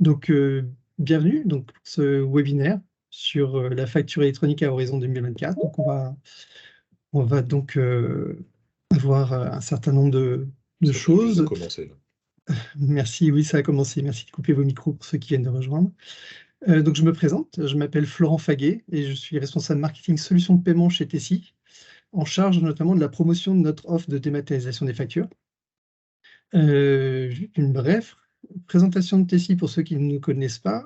Donc, bienvenue pour ce webinaire sur la facture électronique à horizon 2024. Donc, on va donc avoir un certain nombre de Ça vient juste de choses. commencer, là. Merci, oui, ça a commencé. Merci de couper vos micros pour ceux qui viennent de rejoindre. Donc, je me présente, je m'appelle Florent Faguet et je suis responsable marketing solutions de paiement chez Tessi, en charge notamment de la promotion de notre offre de dématérialisation des factures. Juste une brève présentation de Tessi pour ceux qui ne nous connaissent pas.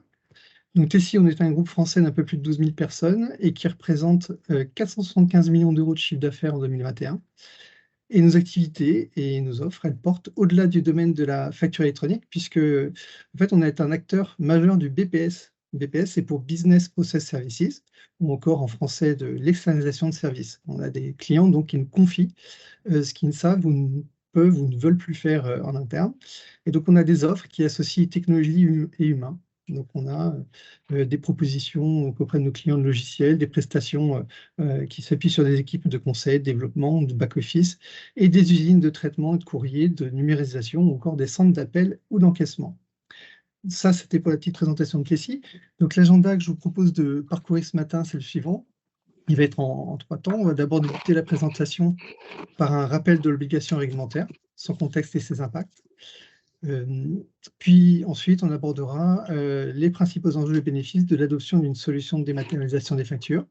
Donc Tessi, on est un groupe français d'un peu plus de 12 000 personnes et qui représente 475 millions d'euros de chiffre d'affaires en 2021. Et nos activités et nos offres, elles portent au-delà du domaine de la facture électronique, puisque en fait, on est un acteur majeur du BPS. BPS, c'est pour Business Process Services, ou encore en français de l'externalisation de services. On a des clients donc qui nous confient ce qu'ils ne savent ou ne peuvent ou ne veulent plus faire en interne. Et donc, on a des offres qui associent technologie et humain. Donc, on a des propositions auprès de nos clients de logiciels, des prestations qui s'appuient sur des équipes de conseil, de développement, de back-office, et des usines de traitement et de courrier, de numérisation, ou encore des centres d'appel ou d'encaissement. Ça, c'était pour la petite présentation de Tessi. Donc, l'agenda que je vous propose de parcourir ce matin, c'est le suivant. Il va être en 3 temps. On va d'abord débuter la présentation par un rappel de l'obligation réglementaire, son contexte et ses impacts. Puis ensuite, on abordera les principaux enjeux et bénéfices de l'adoption d'une solution de dématérialisation des factures.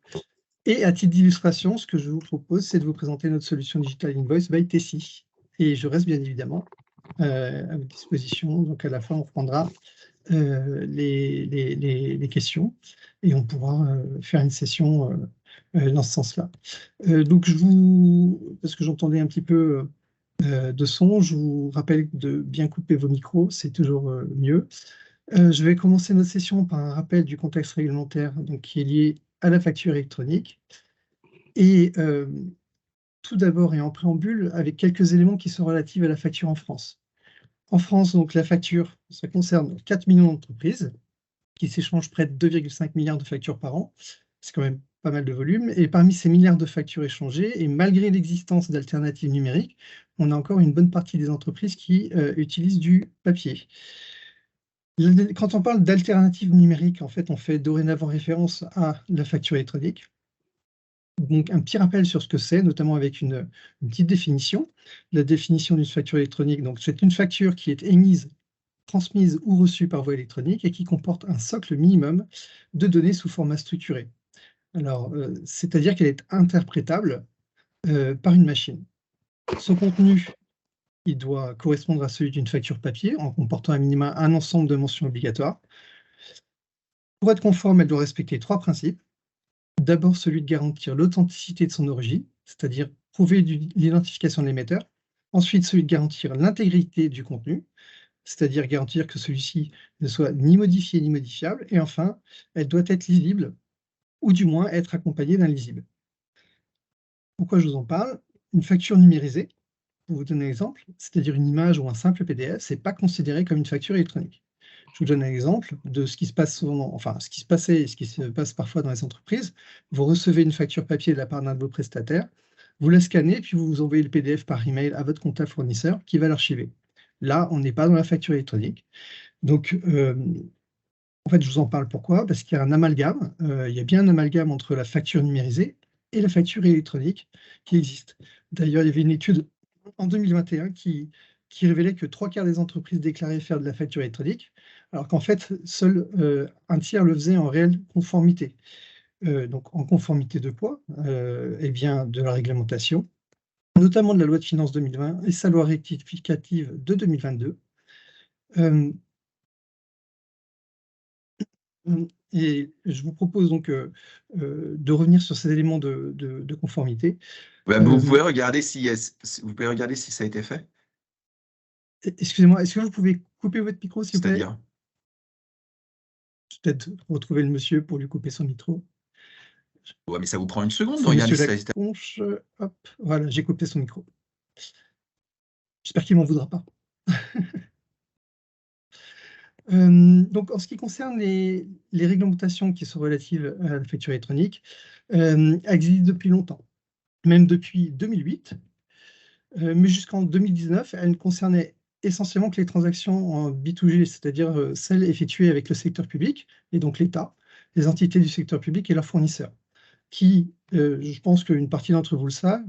Et à titre d'illustration, ce que je vous propose, c'est de vous présenter notre solution Digital Invoice by Tessi. Et je reste bien évidemment à votre disposition. Donc à la fin, on reprendra les questions et on pourra faire une session dans ce sens-là. Donc parce que j'entendais un petit peu de son, je vous rappelle de bien couper vos micros, c'est toujours mieux. Je vais commencer notre session par un rappel du contexte réglementaire donc, qui est lié à la facture électronique. Et tout d'abord et en préambule, avec quelques éléments qui sont relatifs à la facture en France. En France, donc, la facture, ça concerne 4 millions d'entreprises qui s'échangent près de 2,5 milliards de factures par an. C'est quand même pas mal de volume. Et parmi ces milliards de factures échangées, et malgré l'existence d'alternatives numériques, on a encore une bonne partie des entreprises qui utilisent du papier. Quand on parle d'alternatives numériques, en fait, on fait dorénavant référence à la facture électronique. Donc, un petit rappel sur ce que c'est, notamment avec une petite définition. La définition d'une facture électronique, donc c'est une facture qui est émise, transmise ou reçue par voie électronique et qui comporte un socle minimum de données sous format structuré. Alors, c'est-à-dire qu'elle est interprétable par une machine. Son contenu, il doit correspondre à celui d'une facture papier en comportant à minima un ensemble de mentions obligatoires. Pour être conforme, elle doit respecter 3 principes. D'abord, celui de garantir l'authenticité de son origine, c'est-à-dire prouver l'identification de l'émetteur. Ensuite, celui de garantir l'intégrité du contenu, c'est-à-dire garantir que celui-ci ne soit ni modifié ni modifiable. Et enfin, elle doit être lisible, ou du moins être accompagnée d'un lisible. Pourquoi je vous en parle? Une facture numérisée, pour vous donner un exemple, c'est-à-dire une image ou un simple PDF, c'est pas considéré comme une facture électronique. Je vous donne un exemple de ce qui se passe souvent, enfin ce qui se passait et ce qui se passe parfois dans les entreprises. Vous recevez une facture papier de la part d'un de vos prestataires, vous la scannez, puis vous envoyez le PDF par email à votre comptable fournisseur qui va l'archiver. Là, on n'est pas dans la facture électronique. Donc, en fait, je vous en parle pourquoi? Parce qu'il y a un amalgame, il y a bien un amalgame entre la facture numérisée et la facture électronique qui existe. D'ailleurs, il y avait une étude en 2021 qui révélait que 3/4 des entreprises déclaraient faire de la facture électronique, alors qu'en fait, seul un tiers le faisait en réelle conformité. Donc en conformité de quoi? Eh bien, de la réglementation, notamment de la loi de finances 2020 et sa loi rectificative de 2022. Et je vous propose donc de revenir sur ces éléments de conformité. Vous pouvez regarder si ça a été fait. Excusez-moi, est-ce que vous pouvez couper votre micro, s'il vous plaît? C'est-à-dire? Je vais peut-être retrouver le monsieur pour lui couper son micro. Ouais, mais ça vous prend une seconde de C'est regarder monsieur si ça a été fait. Laconche. Hop, voilà, j'ai coupé son micro. J'espère qu'il m'en voudra pas. Donc, en ce qui concerne les réglementations qui sont relatives à la facture électronique, existent depuis longtemps, même depuis 2008. Mais jusqu'en 2019, elles ne concernaient essentiellement que les transactions en B2G, c'est-à-dire celles effectuées avec le secteur public, et donc l'État, les entités du secteur public et leurs fournisseurs, qui, je pense qu'une partie d'entre vous le savent,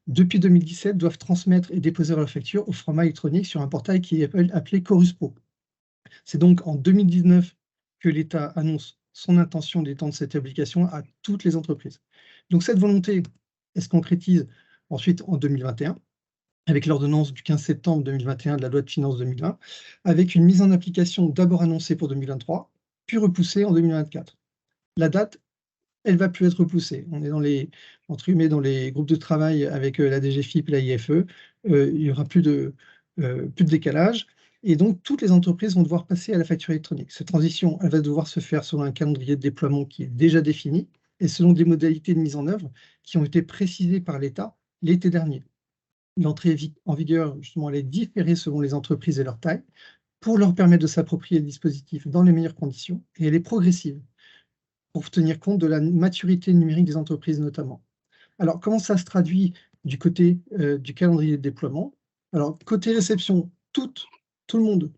depuis 2017, doivent transmettre et déposer leurs factures au format électronique sur un portail qui est appelé Chorus Pro. C'est donc en 2019 que l'État annonce son intention d'étendre cette obligation à toutes les entreprises. Donc cette volonté, elle se concrétise ensuite en 2021, avec l'ordonnance du 15 septembre 2021 de la loi de finances 2020, avec une mise en application d'abord annoncée pour 2023, puis repoussée en 2024. La date, elle va plus être repoussée. On est dans les, entre guillemets, dans les groupes de travail avec la DGFiP et la IFE. Il n'y aura plus de décalage. Et donc, toutes les entreprises vont devoir passer à la facture électronique. Cette transition, elle va devoir se faire selon un calendrier de déploiement qui est déjà défini et selon des modalités de mise en œuvre qui ont été précisées par l'État l'été dernier. L'entrée en vigueur, justement, elle est différée selon les entreprises et leur taille pour leur permettre de s'approprier le dispositif dans les meilleures conditions, et elle est progressive pour tenir compte de la maturité numérique des entreprises notamment. Alors, comment ça se traduit du côté du calendrier de déploiement? Alors, côté réception, tout le monde,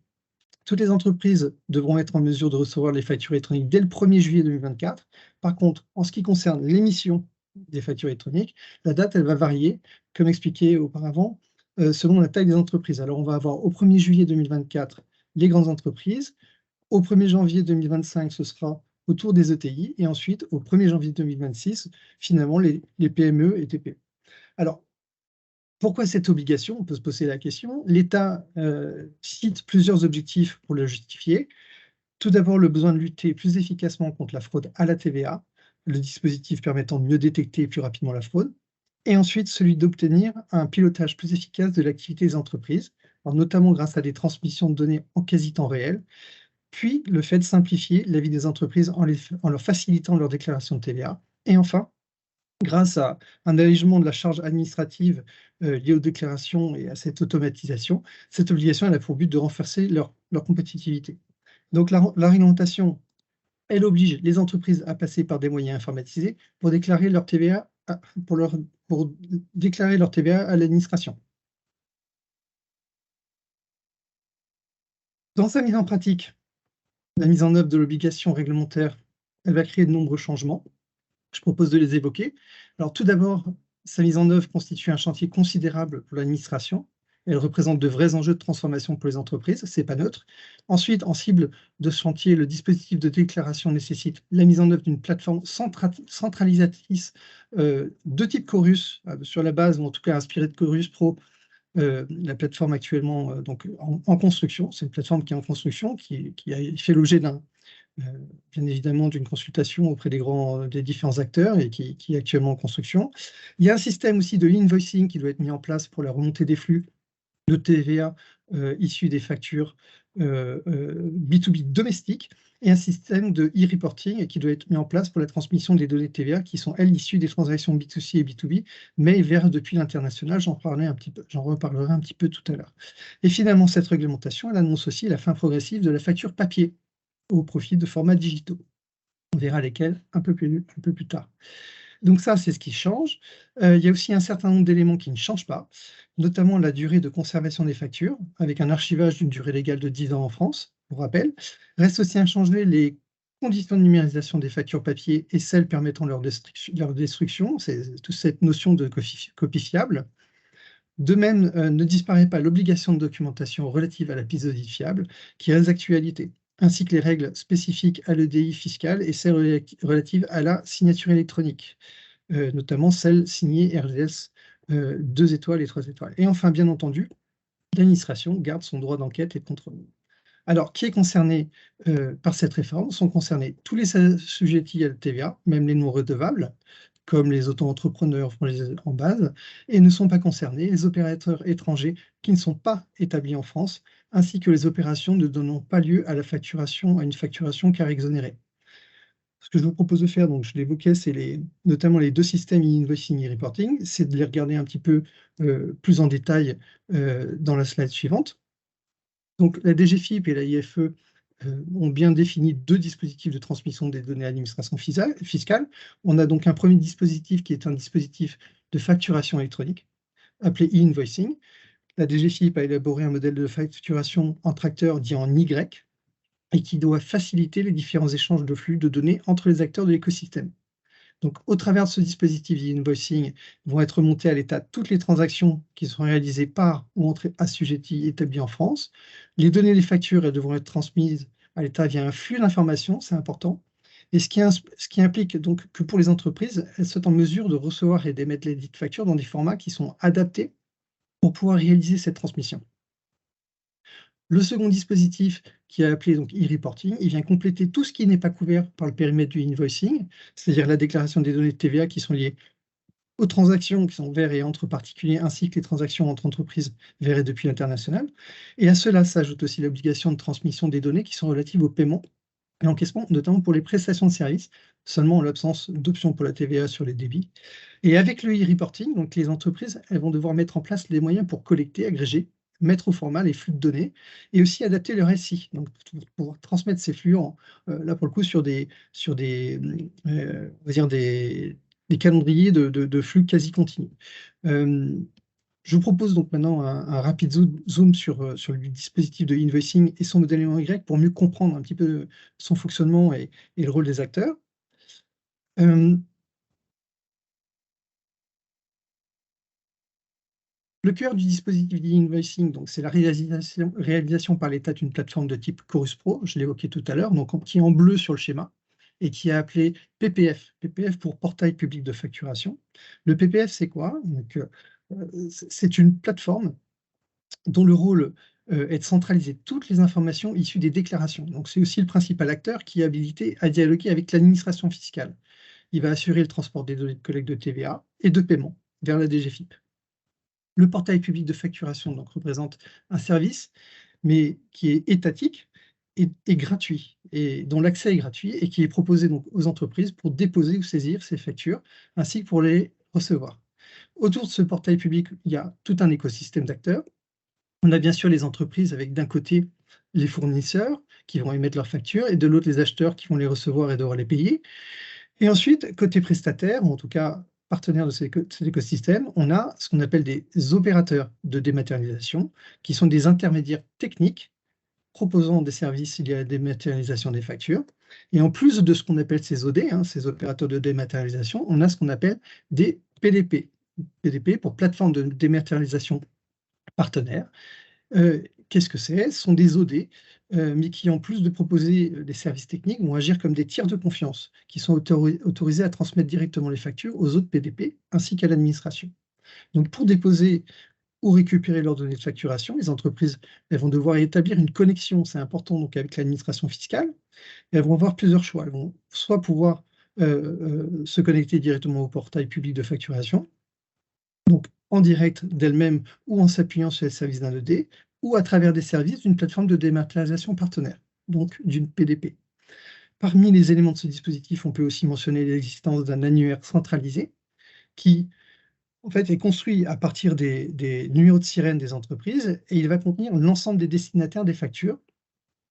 toutes les entreprises devront être en mesure de recevoir les factures électroniques dès le 1er juillet 2024. Par contre, en ce qui concerne l'émission des factures électroniques, la date, elle va varier, comme expliqué auparavant, selon la taille des entreprises. Alors, on va avoir au 1er juillet 2024 les grandes entreprises, au 1er janvier 2025, ce sera autour des ETI, et ensuite, au 1er janvier 2026, finalement, les PME et TPE. Alors, pourquoi cette obligation? On peut se poser la question. L'État cite plusieurs objectifs pour le justifier. Tout d'abord, le besoin de lutter plus efficacement contre la fraude à la TVA, le dispositif permettant de mieux détecter plus rapidement la fraude. Et ensuite, celui d'obtenir un pilotage plus efficace de l'activité des entreprises, alors notamment grâce à des transmissions de données en quasi-temps réel, puis le fait de simplifier la vie des entreprises en leur facilitant leur déclaration de TVA. Et enfin, grâce à un allègement de la charge administrative liée aux déclarations et à cette automatisation, cette obligation elle a pour but de renforcer leur compétitivité. Donc la réglementation, elle oblige les entreprises à passer par des moyens informatisés pour déclarer leur TVA pour déclarer leur TVA à l'administration. Dans sa mise en pratique, la mise en œuvre de l'obligation réglementaire, elle va créer de nombreux changements. Je propose de les évoquer. Alors tout d'abord, sa mise en œuvre constitue un chantier considérable pour l'administration. Elle représente de vrais enjeux de transformation pour les entreprises, c'est pas neutre. Ensuite, en cible de ce chantier, le dispositif de déclaration nécessite la mise en œuvre d'une plateforme centralisatrice de type Chorus, sur la base, ou en tout cas inspirée de Chorus Pro, la plateforme actuellement donc en construction. C'est une plateforme qui est en construction, qui a fait l'objet bien évidemment d'une consultation auprès des différents acteurs et qui est actuellement en construction. Il y a un système aussi de invoicing qui doit être mis en place pour la remontée des flux de TVA issus des factures B2B domestiques, et un système de e-reporting qui doit être mis en place pour la transmission des données de TVA qui sont, elles, issues des transactions B2C et B2B, mais vers depuis l'international. J'en reparlerai un petit peu tout à l'heure. Et finalement, cette réglementation, elle annonce aussi la fin progressive de la facture papier au profit de formats digitaux. On verra lesquels un peu plus tard. Donc ça, c'est ce qui change. Il y a aussi un certain nombre d'éléments qui ne changent pas, notamment la durée de conservation des factures, avec un archivage d'une durée légale de 10 ans en France, pour rappel. Reste aussi inchangées les conditions de numérisation des factures papier et celles permettant leur destruction, c'est toute cette notion de copie fiable. De même, ne disparaît pas l'obligation de documentation relative à l'épisodie fiable, qui reste d'actualité, ainsi que les règles spécifiques à l'EDI fiscal et celles relatives à la signature électronique, notamment celles signées RGS 2 étoiles et 3 étoiles. Et enfin, bien entendu, l'administration garde son droit d'enquête et de contrôle. Alors, qui est concerné par cette réforme? Sont concernés tous les assujettis à la TVA, même les non redevables, comme les auto-entrepreneurs en base, et ne sont pas concernés les opérateurs étrangers qui ne sont pas établis en France, ainsi que les opérations ne donnant pas lieu à une facturation car exonérée. Ce que je vous propose de faire, donc je l'évoquais, c'est notamment les deux systèmes e-invoicing et reporting, c'est de les regarder un petit peu plus en détail dans la slide suivante. Donc la DGFiP et la IFE ont bien défini deux dispositifs de transmission des données à l'administration fiscale. On a donc un premier dispositif qui est un dispositif de facturation électronique, appelé e-invoicing, La DGFiP a élaboré un modèle de facturation entre acteurs dit en Y et qui doit faciliter les différents échanges de flux de données entre les acteurs de l'écosystème. Donc, au travers de ce dispositif d'e-invoicing, vont être remontées à l'État toutes les transactions qui sont réalisées par ou entre assujettis établis en France. Les données des factures, elles devront être transmises à l'État via un flux d'informations, c'est important. Et ce qui implique donc que pour les entreprises, elles soient en mesure de recevoir et d'émettre les dites factures dans des formats qui sont adaptés pour pouvoir réaliser cette transmission. Le second dispositif, qui est appelé donc e-reporting, il vient compléter tout ce qui n'est pas couvert par le périmètre du invoicing, c'est-à-dire la déclaration des données de TVA qui sont liées aux transactions qui sont vers et entre particuliers, ainsi que les transactions entre entreprises vers et depuis l'international. Et à cela s'ajoute aussi l'obligation de transmission des données qui sont relatives au paiement et l'encaissement, notamment pour les prestations de services, seulement en l'absence d'options pour la TVA sur les débits. Et avec le e-reporting, donc les entreprises, elles vont devoir mettre en place les moyens pour collecter, agréger, mettre au format les flux de données et aussi adapter leur SI, donc pour pouvoir transmettre ces flux là pour le coup sur des on va dire des calendriers de flux quasi continus. Je vous propose donc maintenant un rapide zoom sur le dispositif de invoicing et son modèle en Y pour mieux comprendre un petit peu son fonctionnement et le rôle des acteurs. Le cœur du dispositif d'e-invoicing, donc c'est la réalisation par l'État d'une plateforme de type Chorus Pro, je l'évoquais tout à l'heure, donc qui est en bleu sur le schéma et qui est appelé PPF. PPF pour Portail Public de Facturation. Le PPF, c'est quoi? Donc, c'est une plateforme dont le rôle est de centraliser toutes les informations issues des déclarations. Donc, c'est aussi le principal acteur qui est habilité à dialoguer avec l'administration fiscale. Il va assurer le transport des données de collecte de TVA et de paiement vers la DGFiP. Le portail public de facturation donc, représente un service, mais qui est étatique et gratuit, et dont l'accès est gratuit et qui est proposé donc, aux entreprises pour déposer ou saisir ces factures, ainsi que pour les recevoir. Autour de ce portail public, il y a tout un écosystème d'acteurs. On a bien sûr les entreprises avec d'un côté les fournisseurs qui vont émettre leurs factures et de l'autre les acheteurs qui vont les recevoir et devoir les payer. Et ensuite, côté prestataire, ou en tout cas partenaire de cet écosystème, on a ce qu'on appelle des opérateurs de dématérialisation, qui sont des intermédiaires techniques proposant des services liés à la dématérialisation des factures. Et en plus de ce qu'on appelle ces OD, ces opérateurs de dématérialisation, on a ce qu'on appelle des PDP. PDP pour plateforme de dématérialisation partenaire. Qu'est-ce que c'est? Ce sont des OD, mais qui, en plus de proposer des services techniques, vont agir comme des tiers de confiance, qui sont autorisés à transmettre directement les factures aux autres PDP, ainsi qu'à l'administration. Donc, pour déposer ou récupérer leurs données de facturation, les entreprises elles vont devoir établir une connexion, c'est important, donc avec l'administration fiscale. Et elles vont avoir plusieurs choix. Elles vont soit pouvoir se connecter directement au portail public de facturation, donc en direct d'elles-mêmes ou en s'appuyant sur les services d'un ED, ou à travers des services d'une plateforme de dématérialisation partenaire, donc d'une PDP. Parmi les éléments de ce dispositif, on peut aussi mentionner l'existence d'un annuaire centralisé qui, en fait, est construit à partir des numéros de sirène des entreprises et il va contenir l'ensemble des destinataires des factures.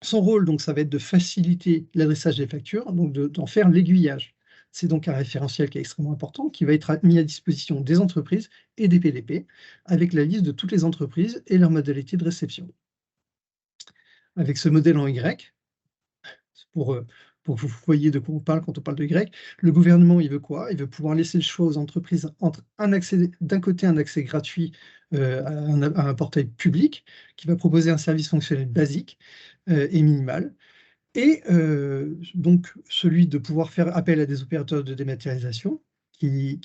Son rôle, donc, ça va être de faciliter l'adressage des factures, donc d'en faire l'aiguillage. C'est donc un référentiel qui est extrêmement important, qui va être mis à disposition des entreprises et des PDP, avec la liste de toutes les entreprises et leurs modalités de réception. Avec ce modèle en Y, pour que vous voyez de quoi on parle quand on parle de Y, le gouvernement, il veut quoi? Il veut pouvoir laisser le choix aux entreprises entre d'un côté un accès gratuit à un portail public qui va proposer un service fonctionnel basique et minimal, et donc celui de pouvoir faire appel à des opérateurs de dématérialisation qui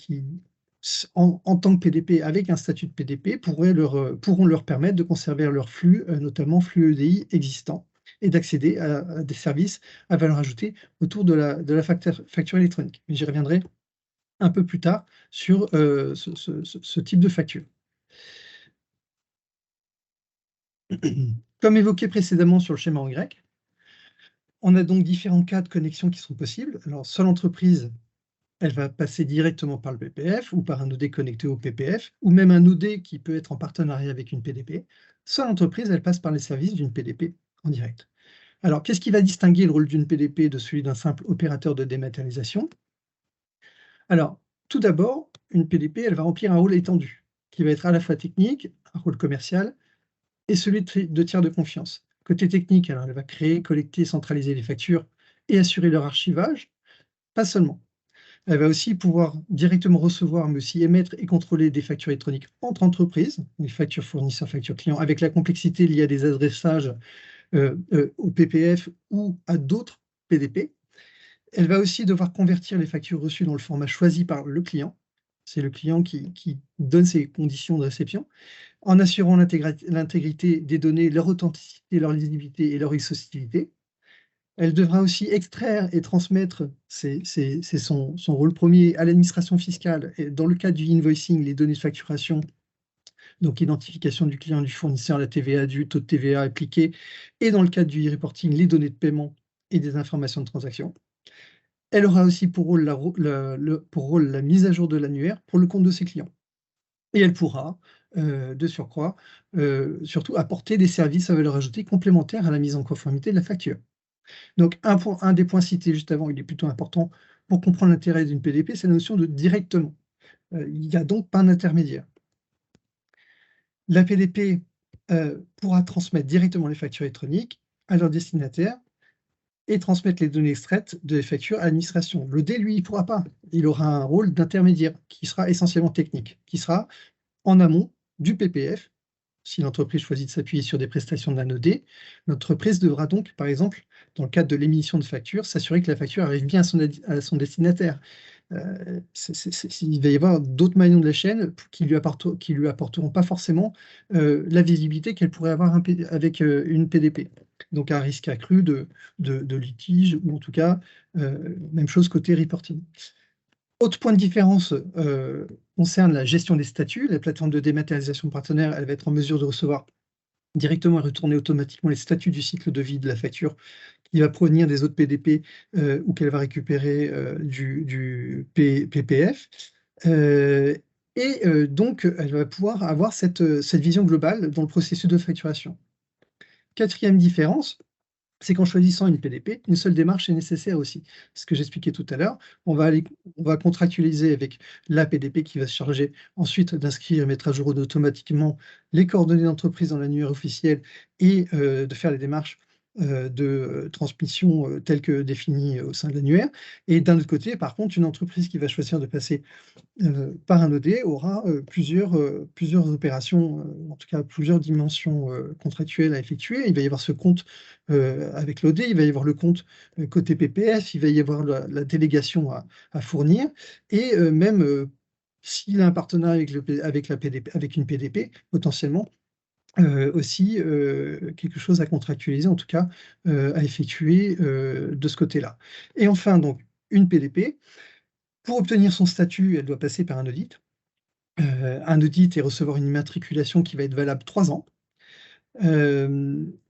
en tant que PDP, avec un statut de PDP, pourront leur permettre de conserver leurs flux, notamment flux EDI existants, et d'accéder à des services à valeur ajoutée autour de la facture électronique. Mais j'y reviendrai un peu plus tard sur ce type de facture. Comme évoqué précédemment sur le schéma en Y, on a donc différents cas de connexion qui sont possibles. Alors, soit l'entreprise, elle va passer directement par le PPF ou par un OD connecté au PPF, ou même un OD qui peut être en partenariat avec une PDP. Soit l'entreprise, elle passe par les services d'une PDP en direct. Alors, qu'est-ce qui va distinguer le rôle d'une PDP de celui d'un simple opérateur de dématérialisation? Alors, tout d'abord, une PDP, elle va remplir un rôle étendu, qui va être à la fois technique, un rôle commercial, et celui de tiers de confiance. Côté technique, alors elle va créer, collecter, centraliser les factures et assurer leur archivage, pas seulement. Elle va aussi pouvoir directement recevoir, mais aussi émettre et contrôler des factures électroniques entre entreprises, les factures fournisseurs, factures clients, avec la complexité liée à des adressages au PPF ou à d'autres PDP. Elle va aussi devoir convertir les factures reçues dans le format choisi par le client. C'est le client qui donne ses conditions de réception, en assurant l'intégrité des données, leur authenticité, leur lisibilité et leur exhaustivité. Elle devra aussi extraire et transmettre, c'est son rôle premier, à l'administration fiscale, et dans le cadre du invoicing, les données de facturation, donc identification du client, du fournisseur, la TVA, du taux de TVA appliqué, et dans le cadre du e-reporting, les données de paiement et des informations de transaction. Elle aura aussi pour rôle la mise à jour de l'annuaire pour le compte de ses clients. Et elle pourra, de surcroît, surtout apporter des services à valeur ajoutée complémentaires à la mise en conformité de la facture. Donc un des points cités juste avant, il est plutôt important pour comprendre l'intérêt d'une PDP, c'est la notion de directement. Il n'y a donc pas d'intermédiaire. La PDP pourra transmettre directement les factures électroniques à leur destinataire et transmettre les données extraites des factures à l'administration. Le D, lui, il ne pourra pas. Il aura un rôle d'intermédiaire qui sera essentiellement technique, qui sera en amont du PPF. Si l'entreprise choisit de s'appuyer sur des prestations de l'ANOD, l'entreprise devra donc, par exemple, dans le cadre de l'émission de facture, s'assurer que la facture arrive bien à son destinataire. Il va y avoir d'autres maillons de la chaîne qui lui apporteront pas forcément la visibilité qu'elle pourrait avoir avec une PDP. Donc un risque accru de litige, ou en tout cas, même chose côté reporting. Autre point de différence concerne la gestion des statuts. La plateforme de dématérialisation partenaire, elle va être en mesure de recevoir directement et retourner automatiquement les statuts du cycle de vie de la facture qui va provenir des autres PDP ou qu'elle va récupérer du PPF. Donc, elle va pouvoir avoir cette vision globale dans le processus de facturation. Quatrième différence, c'est qu'en choisissant une PDP, une seule démarche est nécessaire aussi. Ce que j'expliquais tout à l'heure, on va contractualiser avec la PDP qui va se charger ensuite d'inscrire et mettre à jour automatiquement les coordonnées d'entreprise dans l'annuaire officiel et de faire les démarches de transmission telles que définies au sein de l'annuaire. Et d'un autre côté, par contre, une entreprise qui va choisir de passer par un OD aura plusieurs opérations, en tout cas plusieurs dimensions contractuelles à effectuer. Il va y avoir ce compte avec l'OD, il va y avoir le compte côté PPF, il va y avoir la délégation à fournir, et même s'il a un partenariat avec une PDP, potentiellement, aussi quelque chose à contractualiser, en tout cas à effectuer de ce côté-là. Et enfin, donc, une PDP, pour obtenir son statut, elle doit passer par un audit. Un audit et recevoir une immatriculation qui va être valable 3 ans.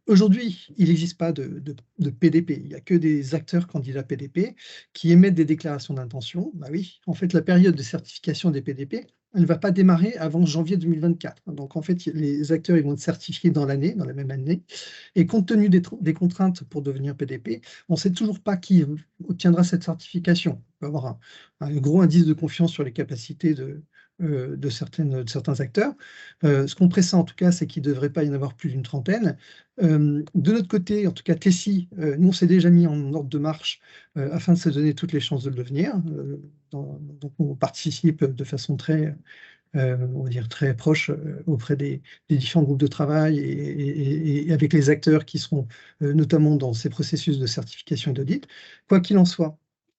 Aujourd'hui, il n'existe pas de PDP. Il n'y a que des acteurs candidats PDP qui émettent des déclarations d'intention. Bah oui, en fait, la période de certification des PDP, elle ne va pas démarrer avant janvier 2024. Donc, en fait, les acteurs ils vont être certifiés dans la même année. Et compte tenu des contraintes pour devenir PDP, on ne sait toujours pas qui obtiendra cette certification. On peut avoir un gros indice de confiance sur les capacités de certains acteurs. Ce qu'on pressent en tout cas, c'est qu'il ne devrait pas y en avoir plus d'une trentaine. De notre côté, en tout cas Tessie, nous on s'est déjà mis en ordre de marche afin de se donner toutes les chances de le devenir. Donc on participe de façon très, on va dire très proche auprès des différents groupes de travail et avec les acteurs qui seront notamment dans ces processus de certification et d'audit. Quoi qu'il en soit,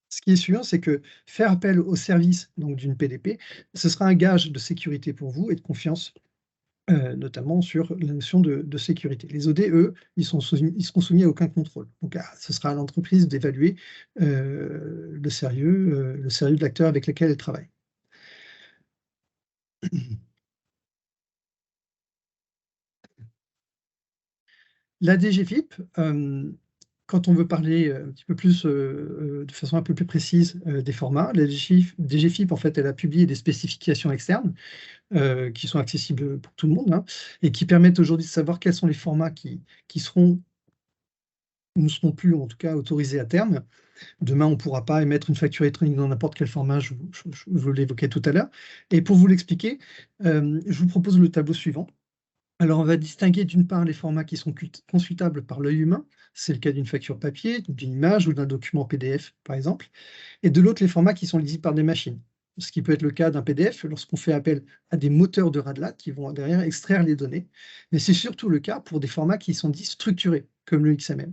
ce qui est sûr, c'est que faire appel au service d'une PDP, ce sera un gage de sécurité pour vous et de confiance, notamment sur la notion de sécurité. Les OD, eux, ils seront soumis à aucun contrôle. Donc, ce sera à l'entreprise d'évaluer le sérieux de l'acteur avec lequel elle travaille. La DGFiP, quand on veut parler un petit peu plus, de façon un peu plus précise des formats, la DGFiP, en fait, elle a publié des spécifications externes qui sont accessibles pour tout le monde, hein, et qui permettent aujourd'hui de savoir quels sont les formats qui seront ne seront plus, en tout cas, autorisés à terme. Demain, on ne pourra pas émettre une facture électronique dans n'importe quel format, je vous l'évoquais tout à l'heure. Et pour vous l'expliquer, je vous propose le tableau suivant. Alors, on va distinguer d'une part les formats qui sont consultables par l'œil humain, c'est le cas d'une facture papier, d'une image ou d'un document PDF, par exemple, et de l'autre, les formats qui sont lisibles par des machines, ce qui peut être le cas d'un PDF lorsqu'on fait appel à des moteurs de RADLAT qui vont derrière extraire les données, mais c'est surtout le cas pour des formats qui sont dits structurés, comme le XML.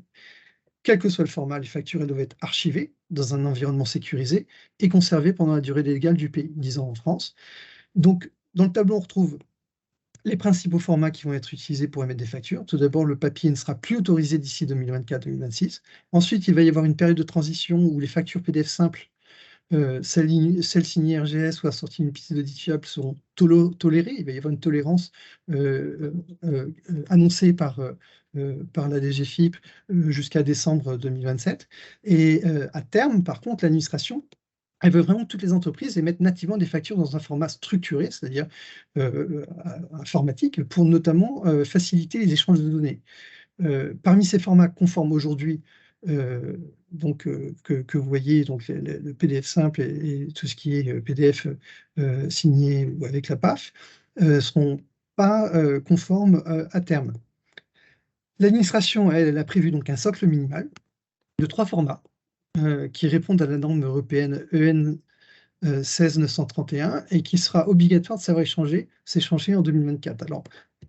Quel que soit le format, les factures doivent être archivées dans un environnement sécurisé et conservées pendant la durée légale du pays, disons en France. Donc, dans le tableau, on retrouve les principaux formats qui vont être utilisés pour émettre des factures. Tout d'abord, le papier ne sera plus autorisé d'ici 2024-2026. Ensuite, il va y avoir une période de transition où les factures PDF simples, celles signées RGS ou assorties d'une piste d'audit fiable seront tolérées. Il va y avoir une tolérance annoncée par la DGFiP jusqu'à décembre 2027. Et à terme, par contre, l'administration, elle veut vraiment que toutes les entreprises émettent nativement des factures dans un format structuré, c'est-à-dire informatique, pour notamment faciliter les échanges de données. Parmi ces formats conformes aujourd'hui, que vous voyez, donc le PDF simple et tout ce qui est PDF signé ou avec la PAF, ne seront pas conformes à terme. L'administration, elle a prévu donc un socle minimal de 3 formats qui répondent à la norme européenne EN 16931 et qui sera obligatoire de savoir s'échanger en 2024. Alors,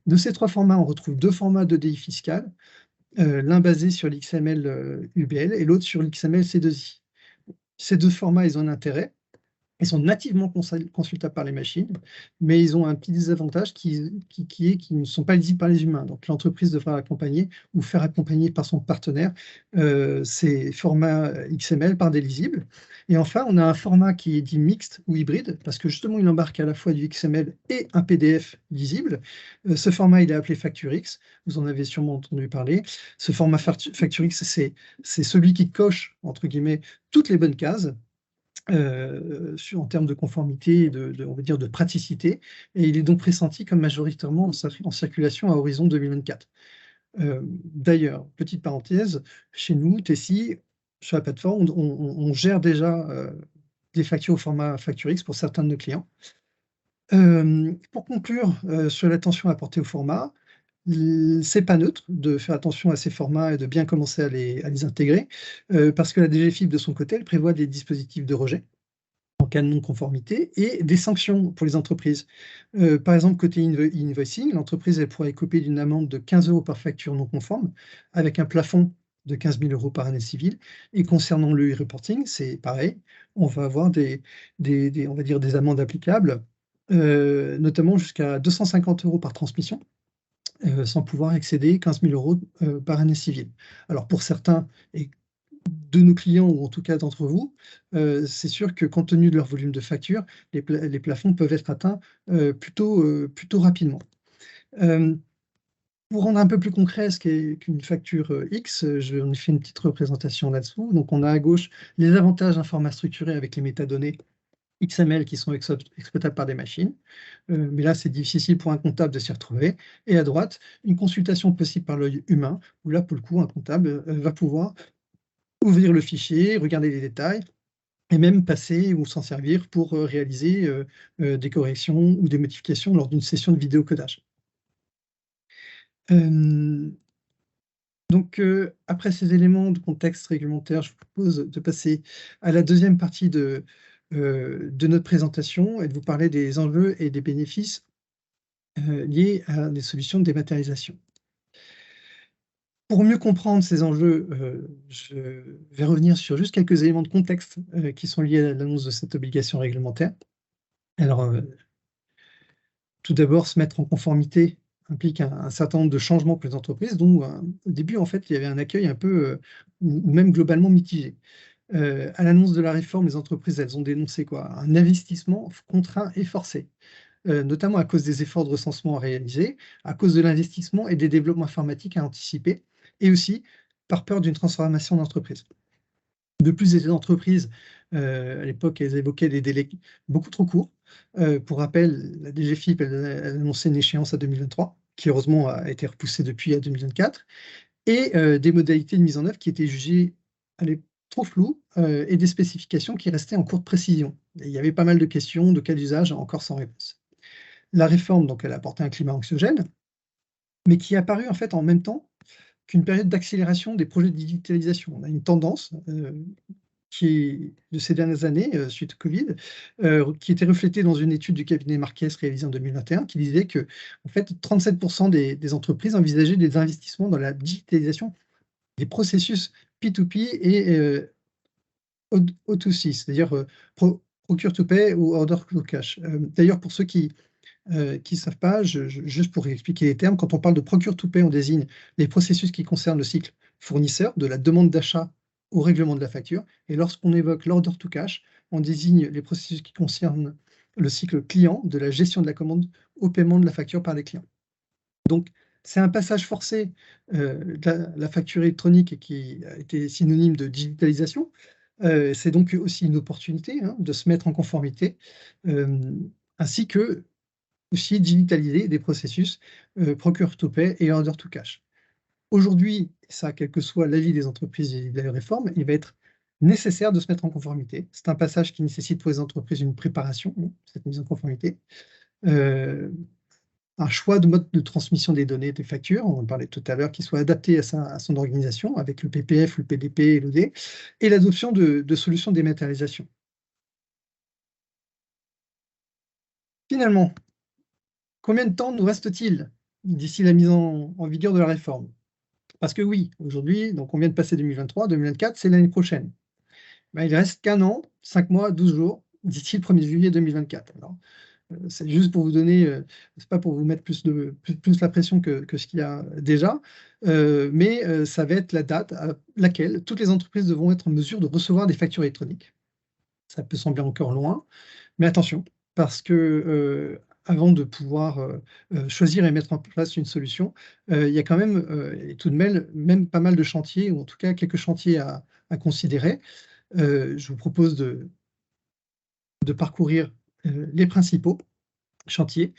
de ces 3 formats, on retrouve 2 formats d'EDI fiscal, l'un basé sur l'XML UBL et l'autre sur l'XML C2I. Ces 2 formats, ils ont un intérêt. Ils sont nativement consultables par les machines, mais ils ont un petit désavantage qui est qu'ils ne sont pas lisibles par les humains. Donc l'entreprise devra accompagner ou faire accompagner par son partenaire ces formats XML par des lisibles. Et enfin, on a un format qui est dit mixte ou hybride, parce que justement, il embarque à la fois du XML et un PDF lisible. Ce format, il est appelé FactureX. Vous en avez sûrement entendu parler. Ce format FactureX, c'est celui qui coche, entre guillemets, toutes les bonnes cases. En termes de conformité et on va dire de praticité, et il est donc pressenti comme majoritairement en circulation à horizon 2024. D'ailleurs, petite parenthèse, chez nous, Tessie, sur la plateforme, on gère déjà des factures au format FactureX pour certains de nos clients. Pour conclure sur l'attention apportée au format, c'est pas neutre de faire attention à ces formats et de bien commencer à les intégrer, parce que la DGFiP, de son côté, elle prévoit des dispositifs de rejet en cas de non-conformité et des sanctions pour les entreprises. Par exemple, côté invoicing, l'entreprise elle pourra écoper d'une amende de 15 € par facture non conforme, avec un plafond de 15 000 € par année civile. Et concernant le e-reporting, c'est pareil, on va avoir on va dire des amendes applicables, notamment jusqu'à 250 € par transmission, sans pouvoir excéder 15 000 € par année civile. Alors pour certains, et de nos clients, ou en tout cas d'entre vous, c'est sûr que compte tenu de leur volume de facture, les plafonds peuvent être atteints plutôt rapidement. Pour rendre un peu plus concret ce qu'est qu'une facture X, j'en ai fait une petite représentation là-dessous. Donc on a à gauche les avantages d'un format structuré avec les métadonnées XML qui sont exploitables par des machines. Mais là, c'est difficile pour un comptable de s'y retrouver. Et à droite, une consultation possible par l'œil humain, où là, pour le coup, un comptable va pouvoir ouvrir le fichier, regarder les détails, et même passer ou s'en servir pour réaliser des corrections ou des modifications lors d'une session de vidéocodage. Donc, après ces éléments de contexte réglementaire, je vous propose de passer à la deuxième partie de notre présentation et de vous parler des enjeux et des bénéfices liés à des solutions de dématérialisation. Pour mieux comprendre ces enjeux, je vais revenir sur juste quelques éléments de contexte qui sont liés à l'annonce de cette obligation réglementaire. Alors, tout d'abord, se mettre en conformité implique un certain nombre de changements pour les entreprises, dont au début, en fait, il y avait un accueil un peu, ou même globalement mitigé. À l'annonce de la réforme, les entreprises, elles ont dénoncé quoi? Un investissement contraint et forcé, notamment à cause des efforts de recensement à réaliser, à cause de l'investissement et des développements informatiques à anticiper, et aussi par peur d'une transformation d'entreprise. De plus, les entreprises, à l'époque, elles évoquaient des délais beaucoup trop courts. Pour rappel, la DGFiP, elle a annoncé une échéance à 2023, qui heureusement a été repoussée depuis à 2024. et des modalités de mise en œuvre qui étaient jugées trop floues et des spécifications qui restaient en cours de précision. Et il y avait pas mal de questions, de cas d'usage encore sans réponse. La réforme, donc, elle a apporté un climat anxiogène, mais qui est apparu en fait en même temps qu'une période d'accélération des projets de digitalisation. On a une tendance qui est de ces dernières années, suite au Covid, qui était reflétée dans une étude du cabinet Marquès réalisée en 2021, qui disait que, en fait, 37 des entreprises envisageaient des investissements dans la digitalisation des processus P2P et O2C, c'est-à-dire procure to pay ou order to cash. D'ailleurs, pour ceux qui ne savent pas, juste pour expliquer les termes, quand on parle de procure to pay, on désigne les processus qui concernent le cycle fournisseur, de la demande d'achat au règlement de la facture. Et lorsqu'on évoque l'order to cash, on désigne les processus qui concernent le cycle client, de la gestion de la commande au paiement de la facture par les clients. Donc, c'est un passage forcé de la facture électronique qui a été synonyme de digitalisation. C'est donc aussi une opportunité de se mettre en conformité, ainsi que aussi digitaliser des processus procure to pay et order to cash. Aujourd'hui, ça, quel que soit l'avis des entreprises et de la réforme, il va être nécessaire de se mettre en conformité. C'est un passage qui nécessite pour les entreprises une préparation, cette mise en conformité. Un choix de mode de transmission des données des factures, on en parlait tout à l'heure, qui soit adapté à son organisation avec le PPF, le PDP et l'OD, et l'adoption de solutions de dématérialisation. Finalement, combien de temps nous reste-t-il d'ici la mise en vigueur de la réforme? Parce que oui, aujourd'hui, donc on vient de passer 2023, 2024, c'est l'année prochaine. Ben, il reste qu'1 an, 5 mois, 12 jours, d'ici le 1er juillet 2024. Alors, c'est juste pour vous donner, c'est pas pour vous mettre plus la pression que ce qu'il y a déjà, mais ça va être la date à laquelle toutes les entreprises devront être en mesure de recevoir des factures électroniques. Ça peut sembler encore loin, mais attention, parce que, avant de pouvoir, choisir et mettre en place une solution, il y a quand même, et tout de même pas mal de chantiers ou en tout cas quelques chantiers à considérer. Je vous propose de parcourir, les principaux chantiers,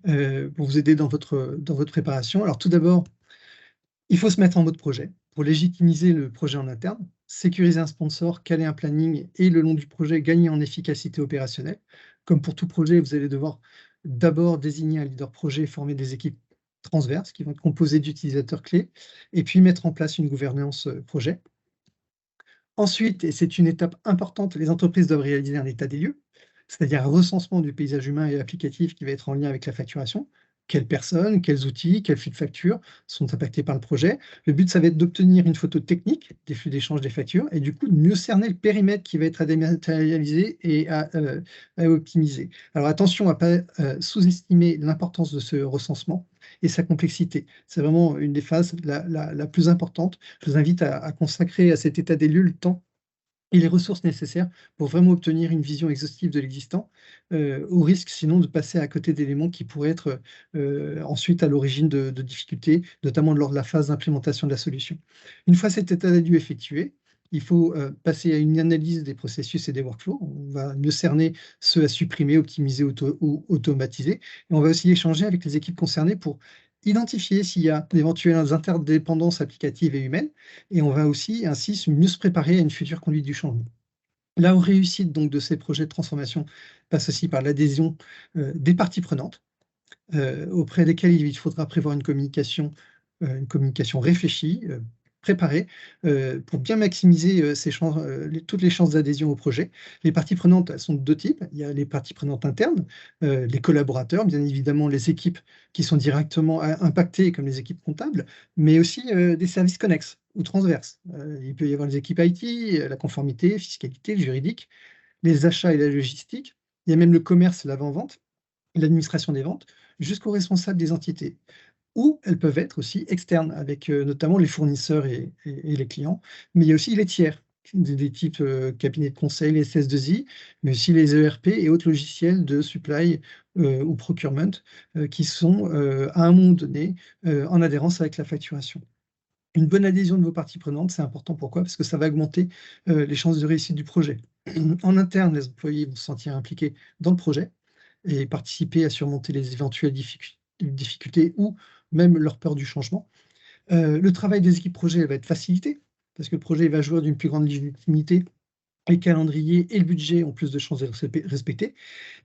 pour vous aider dans votre préparation. Alors tout d'abord, il faut se mettre en mode projet pour légitimiser le projet en interne, sécuriser un sponsor, caler un planning et le long du projet, gagner en efficacité opérationnelle. Comme pour tout projet, vous allez devoir d'abord désigner un leader projet et former des équipes transverses qui vont être composées d'utilisateurs clés et puis mettre en place une gouvernance, projet. Ensuite, et c'est une étape importante, les entreprises doivent réaliser un état des lieux, c'est-à-dire un recensement du paysage humain et applicatif qui va être en lien avec la facturation. Quelles personnes, quels outils, quels flux de factures sont impactés par le projet? Le but, ça va être d'obtenir une photo technique des flux d'échange des factures et du coup de mieux cerner le périmètre qui va être à dématérialiser et à optimiser. Alors attention à ne pas sous-estimer l'importance de ce recensement et sa complexité. C'est vraiment une des phases la plus importante. Je vous invite à consacrer à cet état des lieux le temps et les ressources nécessaires pour vraiment obtenir une vision exhaustive de l'existant, au risque sinon de passer à côté d'éléments qui pourraient être, ensuite à l'origine de difficultés, notamment lors de la phase d'implémentation de la solution. Une fois cet état des lieux effectué, il faut, passer à une analyse des processus et des workflows. On va mieux cerner ceux à supprimer, optimiser ou automatiser et on va aussi échanger avec les équipes concernées pour identifier s'il y a d'éventuelles interdépendances applicatives et humaines et on va aussi ainsi mieux se préparer à une future conduite du changement. La réussite donc de ces projets de transformation passe aussi par l'adhésion, des parties prenantes, auprès desquelles il faudra prévoir une communication réfléchie, préparée, pour bien maximiser, toutes les chances d'adhésion au projet. Les parties prenantes, elles sont de 2 types. Il y a les parties prenantes internes, les collaborateurs, bien évidemment les équipes qui sont directement impactées comme les équipes comptables, mais aussi, des services connexes ou transverses. Il peut y avoir les équipes IT, la conformité, fiscalité, le juridique, les achats et la logistique. Il y a même le commerce, l'avant-vente, l'administration des ventes, jusqu'aux responsables des entités. Ou elles peuvent être aussi externes avec, notamment les fournisseurs et les clients, mais il y a aussi les tiers, des types, cabinets de conseil, les SS2I, mais aussi les ERP et autres logiciels de supply, ou procurement, qui sont, à un moment donné, en adhérence avec la facturation. Une bonne adhésion de vos parties prenantes, c'est important. Pourquoi? Parce que ça va augmenter, les chances de réussite du projet. En interne, les employés vont se sentir impliqués dans le projet et participer à surmonter les éventuelles difficultés ou même leur peur du changement. Le travail des équipes projet va être facilité, parce que le projet va jouir d'une plus grande légitimité. Les calendriers et le budget ont plus de chances d'être respectés.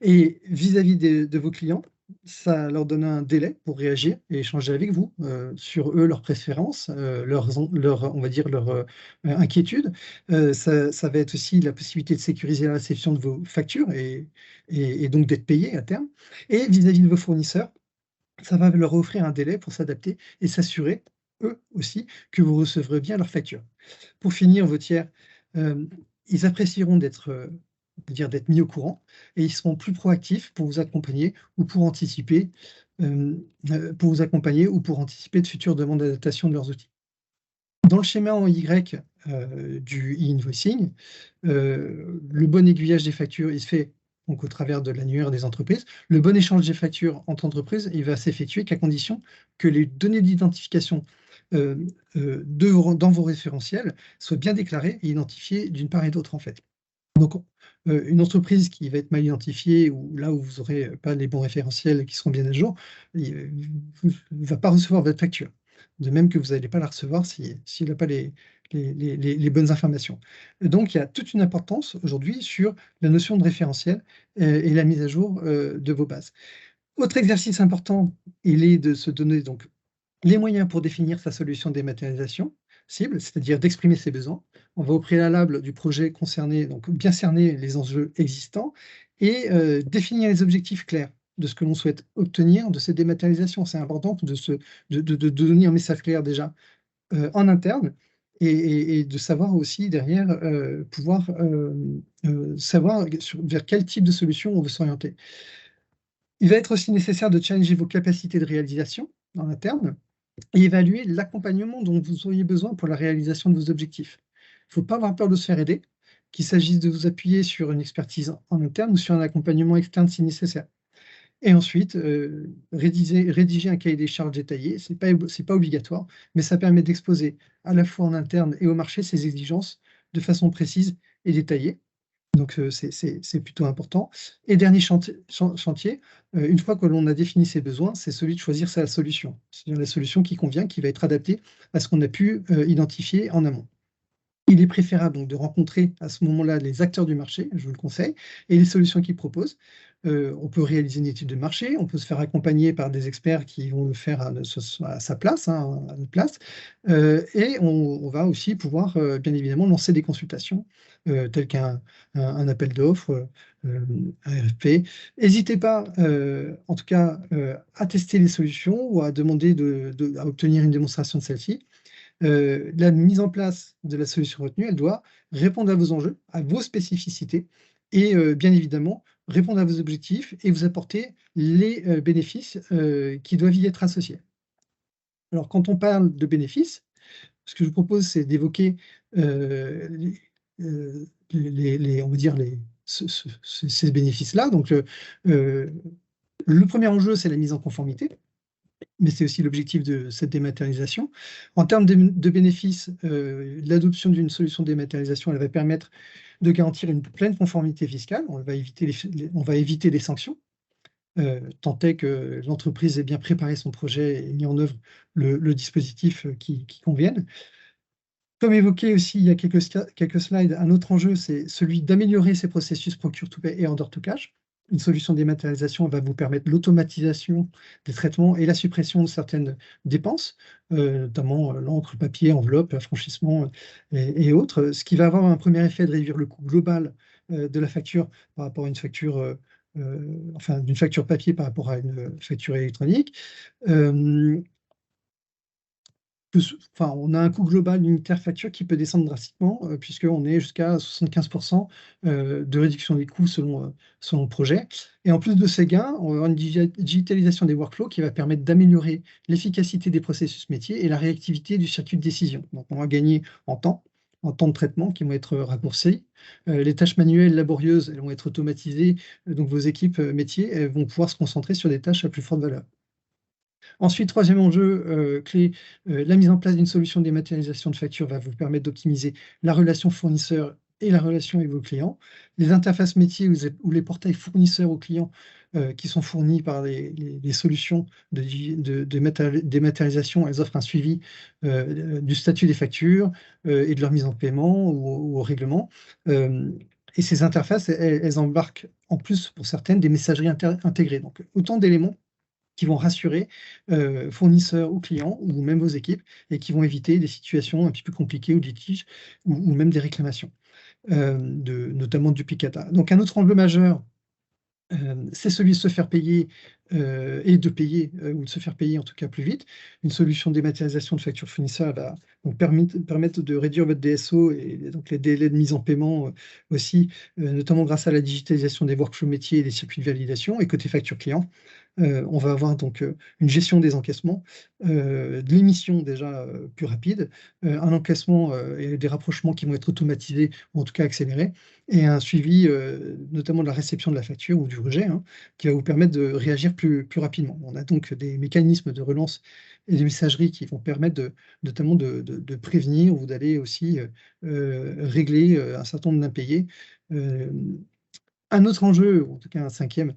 Et vis-à-vis de vos clients, ça leur donne un délai pour réagir et échanger avec vous sur eux, leurs préférences, on va dire leurs inquiétudes. Ça va être aussi la possibilité de sécuriser la réception de vos factures et donc d'être payé à terme. Et vis-à-vis de vos fournisseurs, ça va leur offrir un délai pour s'adapter et s'assurer, eux aussi, que vous recevrez bien leurs factures. Pour finir, vos tiers, euh, ils apprécieront d'être mis au courant et ils seront plus proactifs pour vous accompagner ou pour vous accompagner ou pour anticiper de futures demandes d'adaptation de leurs outils. Dans le schéma en Y du e-invoicing, le bon aiguillage des factures, il se fait donc au travers de l'annuaire des entreprises. Le bon échange des factures entre entreprises, il va s'effectuer qu'à condition que les données d'identification dans vos référentiels soient bien déclarées et identifiées d'une part et d'autre en fait. Donc, une entreprise qui va être mal identifiée ou là où vous n'aurez pas les bons référentiels qui seront bien à jour, il ne va pas recevoir votre facture. De même que vous n'allez pas la recevoir s'il n'a pas les bonnes informations. Donc, il y a toute une importance aujourd'hui sur la notion de référentiel et la mise à jour de vos bases. Autre exercice important, il est de se donner donc les moyens pour définir sa solution de dématérialisation cible, c'est-à-dire d'exprimer ses besoins. On va au préalable du projet concerné, donc bien cerner les enjeux existants et définir les objectifs clairs de ce que l'on souhaite obtenir de cette dématérialisation. C'est important de donner un message clair déjà en interne et de savoir aussi derrière pouvoir savoir vers quel type de solution on veut s'orienter. Il va être aussi nécessaire de challenger vos capacités de réalisation en interne et évaluer l'accompagnement dont vous auriez besoin pour la réalisation de vos objectifs. Il ne faut pas avoir peur de se faire aider, qu'il s'agisse de vous appuyer sur une expertise en interne ou sur un accompagnement externe si nécessaire. Et ensuite, rédiger un cahier des charges détaillé, ce n'est pas obligatoire, mais ça permet d'exposer à la fois en interne et au marché ces exigences de façon précise et détaillée. Donc, c'est plutôt important. Et dernier chantier, une fois que l'on a défini ses besoins, c'est celui de choisir sa solution. C'est-à-dire la solution qui convient, qui va être adaptée à ce qu'on a pu identifier en amont. Il est préférable donc de rencontrer à ce moment-là les acteurs du marché, je vous le conseille, et les solutions qu'ils proposent. On peut réaliser une étude de marché, on peut se faire accompagner par des experts qui vont le faire à sa place, à notre place, et on va aussi pouvoir bien évidemment lancer des consultations telles qu'un appel d'offres, un RFP. N'hésitez pas, en tout cas, à tester les solutions ou à demander à obtenir une démonstration de celle-ci. La mise en place de la solution retenue, elle doit répondre à vos enjeux, à vos spécificités et bien évidemment répondre à vos objectifs et vous apporter les bénéfices qui doivent y être associés. Alors quand on parle de bénéfices, ce que je vous propose, c'est d'évoquer on va dire ces bénéfices-là. Donc le premier enjeu, c'est la mise en conformité, mais c'est aussi l'objectif de cette dématérialisation. En termes de bénéfices, l'adoption d'une solution de dématérialisation, elle va permettre de garantir une pleine conformité fiscale. On va éviter les sanctions, tant est que l'entreprise ait bien préparé son projet et mis en œuvre le dispositif qui convienne. Comme évoqué aussi il y a quelques slides, un autre enjeu, c'est celui d'améliorer ces processus procure-to-pay et order-to-cash. Une solution de dématérialisation va vous permettre l'automatisation des traitements et la suppression de certaines dépenses, notamment l'encre, papier, enveloppe, affranchissement et autres, ce qui va avoir un premier effet de réduire le coût global de la facture par rapport à une facture, d'une facture papier par rapport à une facture électronique. On a un coût global unitaire facture qui peut descendre drastiquement, puisqu'on est jusqu'à 75% de réduction des coûts selon le projet. Et en plus de ces gains, on va avoir une digitalisation des workflows qui va permettre d'améliorer l'efficacité des processus métiers et la réactivité du circuit de décision. Donc, on va gagner en temps de traitement qui vont être raccourcis. Les tâches manuelles laborieuses, elles vont être automatisées. Donc, vos équipes métiers, elles vont pouvoir se concentrer sur des tâches à plus forte valeur. Ensuite, troisième enjeu clé, la mise en place d'une solution de dématérialisation de factures va vous permettre d'optimiser la relation fournisseur et la relation avec vos clients, les interfaces métiers ou les portails fournisseurs aux clients qui sont fournis par les solutions de dématérialisation. Elles offrent un suivi du statut des factures et de leur mise en paiement ou au règlement. Et ces interfaces, elles embarquent en plus, pour certaines, des messageries intégrées. Donc, autant d'éléments qui vont rassurer fournisseurs ou clients, ou même vos équipes, et qui vont éviter des situations un petit peu compliquées ou de litiges, ou même des réclamations, notamment du duplicata. Donc, un autre enjeu majeur, c'est celui de se faire payer et de payer, ou de se faire payer en tout cas plus vite. Une solution de dématérialisation de factures fournisseurs va donc permettre de réduire votre DSO et donc les délais de mise en paiement aussi, notamment grâce à la digitalisation des workflows métiers et des circuits de validation. Et côté facture client, on va avoir donc une gestion des encaissements, de l'émission déjà plus rapide, un encaissement et des rapprochements qui vont être automatisés ou en tout cas accélérés, et un suivi notamment de la réception de la facture ou du rejet, hein, qui va vous permettre de réagir plus rapidement. On a donc des mécanismes de relance et des messageries qui vont permettre notamment de prévenir ou d'aller aussi régler un certain nombre d'impayés. Un autre enjeu, ou en tout cas un cinquième,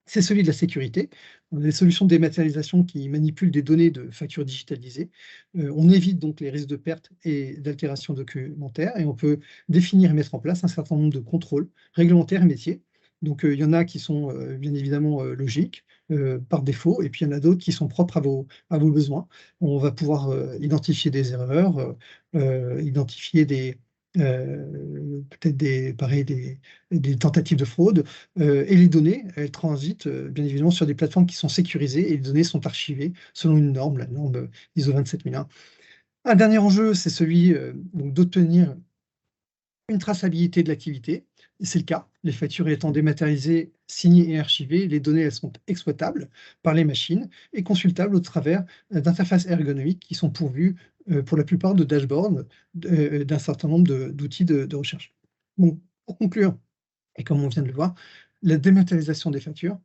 c'est celui de la sécurité. On a des solutions de dématérialisation qui manipulent des données de factures digitalisées. On évite donc les risques de perte et d'altération documentaire, et on peut définir et mettre en place un certain nombre de contrôles réglementaires et métiers. Donc, il y en a qui sont bien évidemment logiques par défaut, et puis il y en a d'autres qui sont propres à vos besoins. On va pouvoir identifier des erreurs, identifier peut-être des tentatives de fraude, et les données, elles transitent bien évidemment sur des plateformes qui sont sécurisées, et les données sont archivées selon une norme, la norme ISO 27001. Un dernier enjeu, c'est celui donc d'obtenir une traçabilité de l'activité. Et c'est le cas. Les factures étant dématérialisées, signées et archivées, les données elles sont exploitables par les machines et consultables au travers d'interfaces ergonomiques qui sont pourvues pour la plupart de dashboards d'un certain nombre d'outils de recherche. Donc, pour conclure, et comme on vient de le voir, la dématérialisation des factures,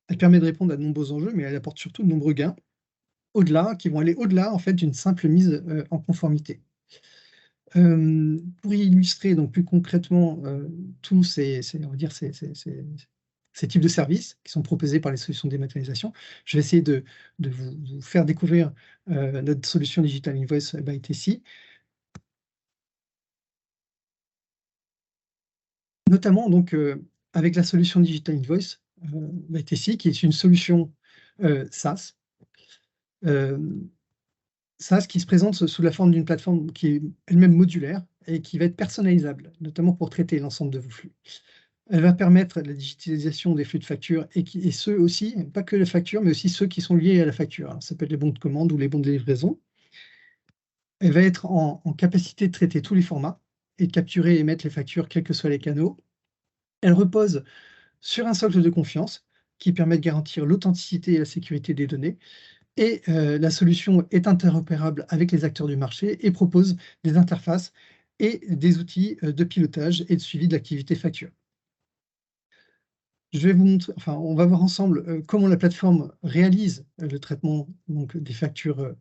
elle permet de répondre à de nombreux enjeux, mais elle apporte surtout de nombreux gains qui vont aller au-delà en fait, d'une simple mise en conformité. Pour illustrer donc plus concrètement tous on va dire ces types de services qui sont proposés par les solutions de dématérialisation, je vais essayer de vous faire découvrir notre solution Digital Invoice by Tessie. Notamment donc avec la solution Digital Invoice by Tessie, qui est une solution SaaS. SaaS qui se présente sous la forme d'une plateforme qui est elle-même modulaire et qui va être personnalisable, notamment pour traiter l'ensemble de vos flux. Elle va permettre la digitalisation des flux de factures et ceux aussi, pas que les factures, mais aussi ceux qui sont liés à la facture. Alors, ça peut être les bons de commande ou les bons de livraison. Elle va être en capacité de traiter tous les formats et de capturer et émettre les factures, quels que soient les canaux. Elle repose sur un socle de confiance qui permet de garantir l'authenticité et la sécurité des données. Et la solution est interopérable avec les acteurs du marché et propose des interfaces et des outils de pilotage et de suivi de l'activité facture. Je vais vous montrer, enfin, on va voir ensemble comment la plateforme réalise le traitement donc, des factures,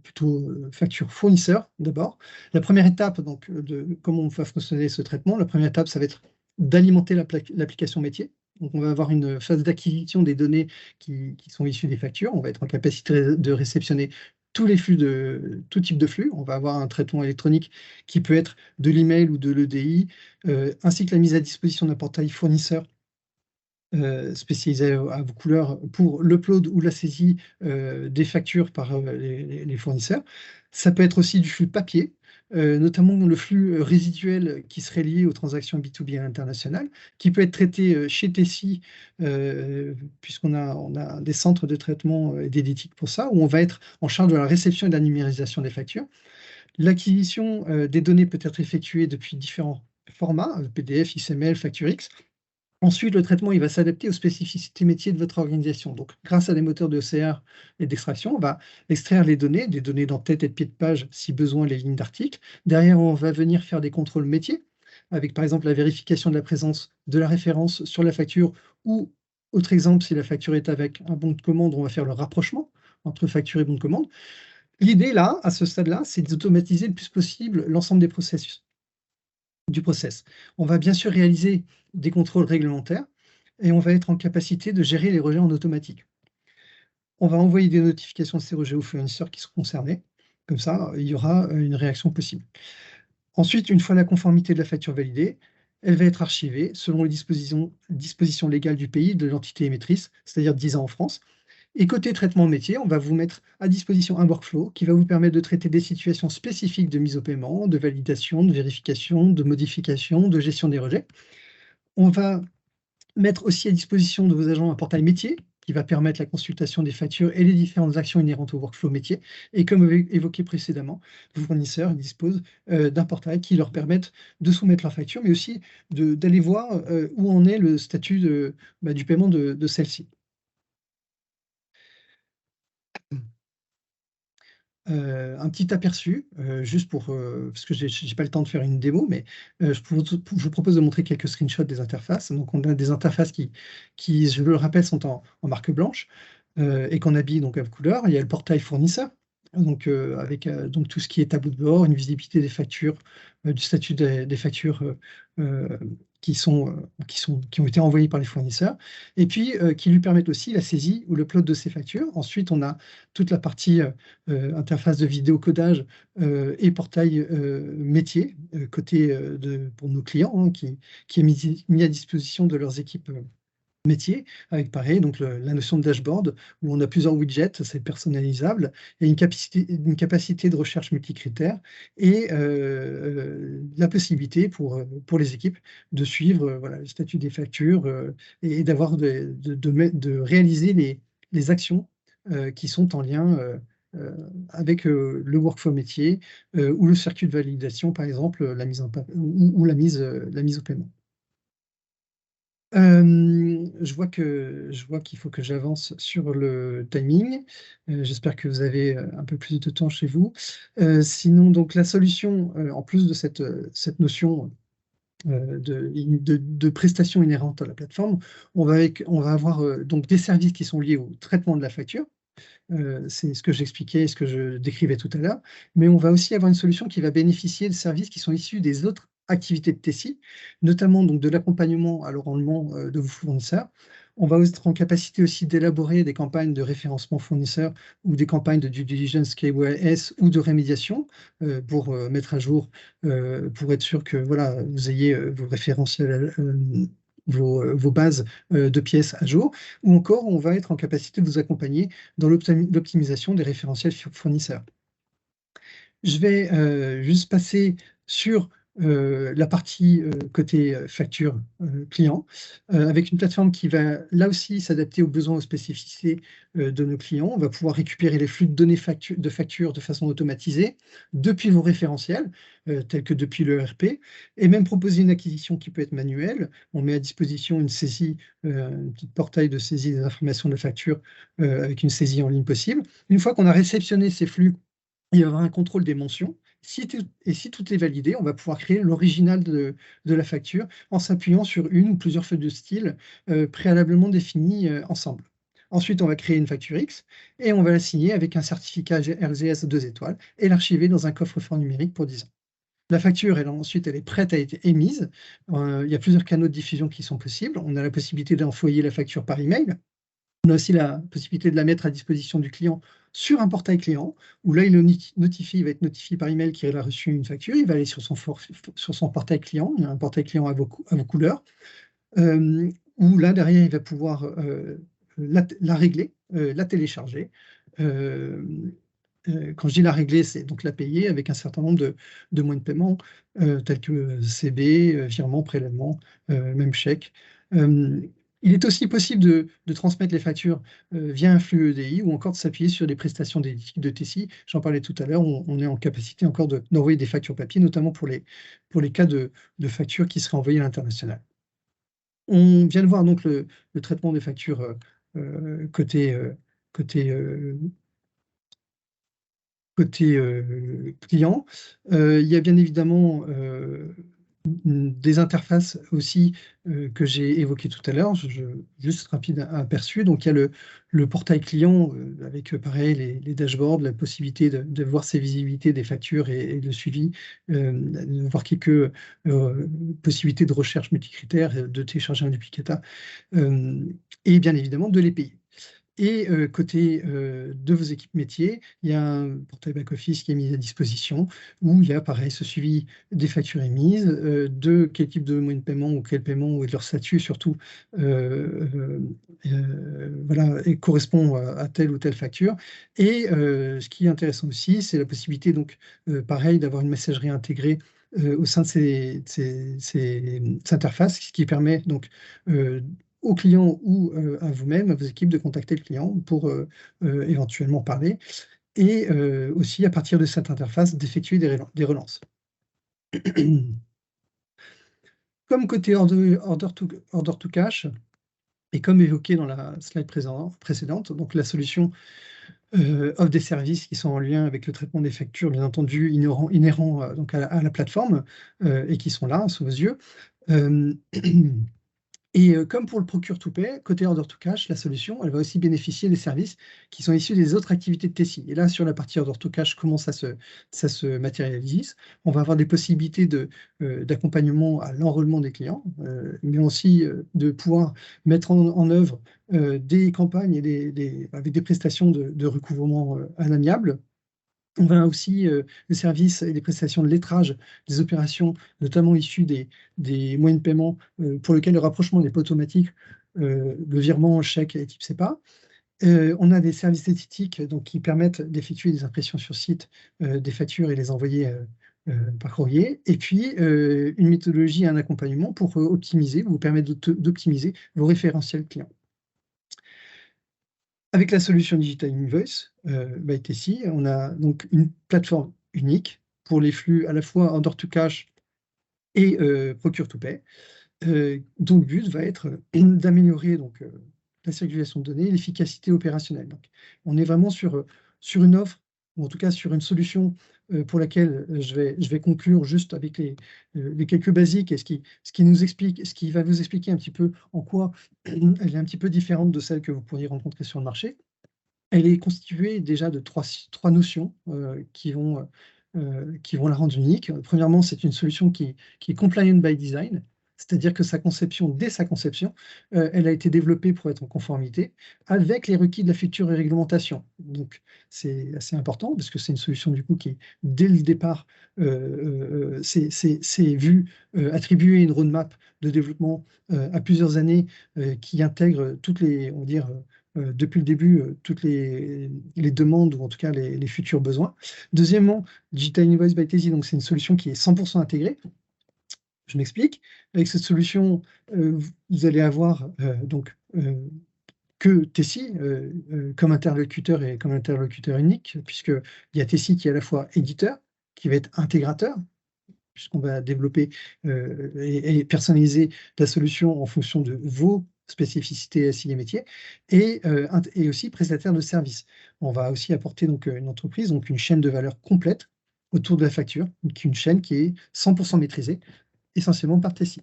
plutôt factures fournisseurs d'abord. La première étape donc, de comment va fonctionner ce traitement, la première étape, ça va être d'alimenter l'application métier. Donc, on va avoir une phase d'acquisition des données qui sont issues des factures. On va être en capacité de réceptionner tous les flux tout type de flux. On va avoir un traitement électronique qui peut être de l'email ou de l'EDI, ainsi que la mise à disposition d'un portail fournisseur spécialisé à vos couleurs pour l'upload ou la saisie des factures par les fournisseurs. Ça peut être aussi du flux papier, notamment le flux résiduel qui serait lié aux transactions B2B à l'international, qui peut être traité chez Tessie, puisqu'on a des centres de traitement et d'éthique pour ça, où on va être en charge de la réception et de la numérisation des factures. L'acquisition des données peut être effectuée depuis différents formats, PDF, XML, FactureX. Ensuite, le traitement il va s'adapter aux spécificités métiers de votre organisation. Donc, grâce à des moteurs de OCR et d'extraction, on va extraire les données, des données d'entête et de pied de page, si besoin, les lignes d'articles. Derrière, on va venir faire des contrôles métiers, avec par exemple la vérification de la présence de la référence sur la facture, ou, autre exemple, si la facture est avec un bon de commande, on va faire le rapprochement entre facture et bon de commande. L'idée, là, à ce stade-là, c'est d'automatiser le plus possible l'ensemble des processus. du process. On va bien sûr réaliser des contrôles réglementaires et on va être en capacité de gérer les rejets en automatique. On va envoyer des notifications de ces rejets aux fournisseurs qui sont concernés. Comme ça, il y aura une réaction possible. Ensuite, une fois la conformité de la facture validée, elle va être archivée selon les dispositions légales du pays de l'entité émettrice, c'est-à-dire 10 ans en France. Et côté traitement métier, on va vous mettre à disposition un workflow qui va vous permettre de traiter des situations spécifiques de mise au paiement, de validation, de vérification, de modification, de gestion des rejets. On va mettre aussi à disposition de vos agents un portail métier qui va permettre la consultation des factures et les différentes actions inhérentes au workflow métier. Et comme évoqué précédemment, vos fournisseurs disposent d'un portail qui leur permettent de soumettre leurs factures, mais aussi d'aller voir où en est le statut du paiement de celle-ci. Un petit aperçu, juste pour, parce que j'ai pas le temps de faire une démo, mais je vous propose de montrer quelques screenshots des interfaces. Donc on a des interfaces qui, je le rappelle, sont en marque blanche, et qu'on habille donc à couleur. Il y a le portail fournisseur, donc avec donc tout ce qui est tableau de bord, une visibilité des factures, du statut des factures, euh, qui ont été envoyées par les fournisseurs, et puis qui lui permettent aussi la saisie ou le plot de ces factures. Ensuite, on a toute la partie interface de vidéocodage et portail métier côté pour nos clients, hein, qui est mis à disposition de leurs équipes métier, avec pareil, donc la notion de dashboard, où on a plusieurs widgets, c'est personnalisable, et une capacité de recherche multicritères, et la possibilité pour les équipes de suivre voilà, le statut des factures et d'avoir de réaliser les actions qui sont en lien avec le workflow métier ou le circuit de validation, par exemple, la mise ou la mise au paiement. Je vois qu'il faut que j'avance sur le timing. J'espère que vous avez un peu plus de temps chez vous. Sinon, donc la solution, en plus de cette notion de prestations inhérentes à la plateforme, on va avoir donc des services qui sont liés au traitement de la facture. C'est ce que j'expliquais, ce que je décrivais tout à l'heure, mais on va aussi avoir une solution qui va bénéficier de services qui sont issus des autres activités de Tessie, notamment donc de l'accompagnement à le rendement de vos fournisseurs. On va être en capacité aussi d'élaborer des campagnes de référencement fournisseur ou des campagnes de due diligence KYS ou de rémédiation pour mettre à jour, pour être sûr que voilà, vous ayez vos référentiels, vos bases de pièces à jour, ou encore on va être en capacité de vous accompagner dans l'optimisation des référentiels fournisseurs. Je vais juste passer sur la partie côté facture client, avec une plateforme qui va là aussi s'adapter aux besoins, aux spécificités de nos clients. On va pouvoir récupérer les flux de données de factures de façon automatisée depuis vos référentiels, tels que depuis le ERP, et même proposer une acquisition qui peut être manuelle. On met à disposition une saisie, un petit portail de saisie des informations de facture avec une saisie en ligne possible. Une fois qu'on a réceptionné ces flux, il va y avoir un contrôle des mentions. Si tout est validé, on va pouvoir créer l'original de la facture en s'appuyant sur une ou plusieurs feuilles de style préalablement définies ensemble. Ensuite, on va créer une facture X et on va la signer avec un certificat RGS 2 étoiles et l'archiver dans un coffre-fort numérique pour 10 ans. La facture, ensuite, elle est prête à être émise. Il y a plusieurs canaux de diffusion qui sont possibles. On a la possibilité d'envoyer la facture par email. On a aussi la possibilité de la mettre à disposition du client sur un portail client, où là, il va être notifié par email qu'il a reçu une facture. Il va aller sur son portail client. Il y a un portail client à vos couleurs, où là, derrière, il va pouvoir la régler, la télécharger. Quand je dis la régler, c'est donc la payer avec un certain nombre de moyens de paiement, tels que CB, virement, prélèvement, même chèque. Il est aussi possible de transmettre les factures via un flux EDI ou encore de s'appuyer sur des prestations de Tessie. J'en parlais tout à l'heure, on est en capacité encore d'envoyer des factures papier, notamment pour les cas de factures qui seraient envoyées à l'international. On vient de voir donc le traitement des factures côté client. Il y a bien évidemment des interfaces aussi que j'ai évoquées tout à l'heure, juste rapide aperçu. Donc il y a le portail client avec pareil les dashboards, la possibilité de voir ses visibilités des factures et le suivi, de voir quelques possibilités de recherche multicritères, de télécharger un duplicata et bien évidemment de les payer. Et côté de vos équipes métiers, il y a un portail back-office qui est mis à disposition où il y a pareil ce suivi des factures émises, de quel type de moyen de paiement ou quel paiement ou de leur statut surtout voilà, et correspond à telle ou telle facture. Et ce qui est intéressant aussi, c'est la possibilité donc pareil d'avoir une messagerie intégrée au sein de ces interfaces, ce qui permet donc au client ou à vous-même, à vos équipes, de contacter le client pour éventuellement parler, et aussi à partir de cette interface d'effectuer des relances. Comme côté order to cash, et comme évoqué dans la slide précédente, donc la solution offre des services qui sont en lien avec le traitement des factures, bien entendu inhérents donc à la plateforme, et qui sont là, sous vos yeux. Et comme pour le procure to pay, côté order to cash, la solution, elle va aussi bénéficier des services qui sont issus des autres activités de Tessie. Et là, sur la partie order to cash, comment ça se matérialise? On va avoir des possibilités d'accompagnement à l'enrôlement des clients, mais aussi de pouvoir mettre en œuvre des campagnes et avec des prestations de recouvrement à l'amiable. On va aussi le service et les prestations de lettrage des opérations, notamment issues des moyens de paiement pour lesquels le rapprochement n'est pas automatique, le virement, chèque et type SEPA. On a des services esthétiques donc, qui permettent d'effectuer des impressions sur site des factures et les envoyer par courrier. Et puis, une méthodologie et un accompagnement pour vous permettre d'optimiser vos référentiels clients. Avec la solution Digital Invoice by Tessie, on a donc une plateforme unique pour les flux à la fois order to cash et procure to pay, dont le but va être d'améliorer donc la circulation de données et l'efficacité opérationnelle. Donc, on est vraiment sur une offre, ou en tout cas sur une solution pour laquelle je vais conclure juste avec les quelques basiques et ce qui va vous expliquer un petit peu en quoi elle est un petit peu différente de celle que vous pourriez rencontrer sur le marché. Elle est constituée déjà de trois notions qui vont la rendre unique. Premièrement, c'est une solution qui est compliant by design, c'est-à-dire que dès sa conception, elle a été développée pour être en conformité avec les requis de la future réglementation. Donc, c'est assez important parce que c'est une solution du coup qui, dès le départ, s'est vue attribuer une roadmap de développement à plusieurs années qui intègre toutes les, on va dire, depuis le début toutes les demandes ou en tout cas les futurs besoins. Deuxièmement, Digital Invoice by Tessie, donc c'est une solution qui est 100% intégrée. Je m'explique. Avec cette solution, vous allez avoir que Tessie comme interlocuteur et comme interlocuteur unique, puisqu'il y a Tessie qui est à la fois éditeur, qui va être intégrateur, puisqu'on va développer et personnaliser la solution en fonction de vos spécificités SI et métiers, et aussi prestataire de services. On va aussi apporter donc une entreprise, donc une chaîne de valeur complète autour de la facture, une chaîne qui est 100% maîtrisée, essentiellement par Tessie.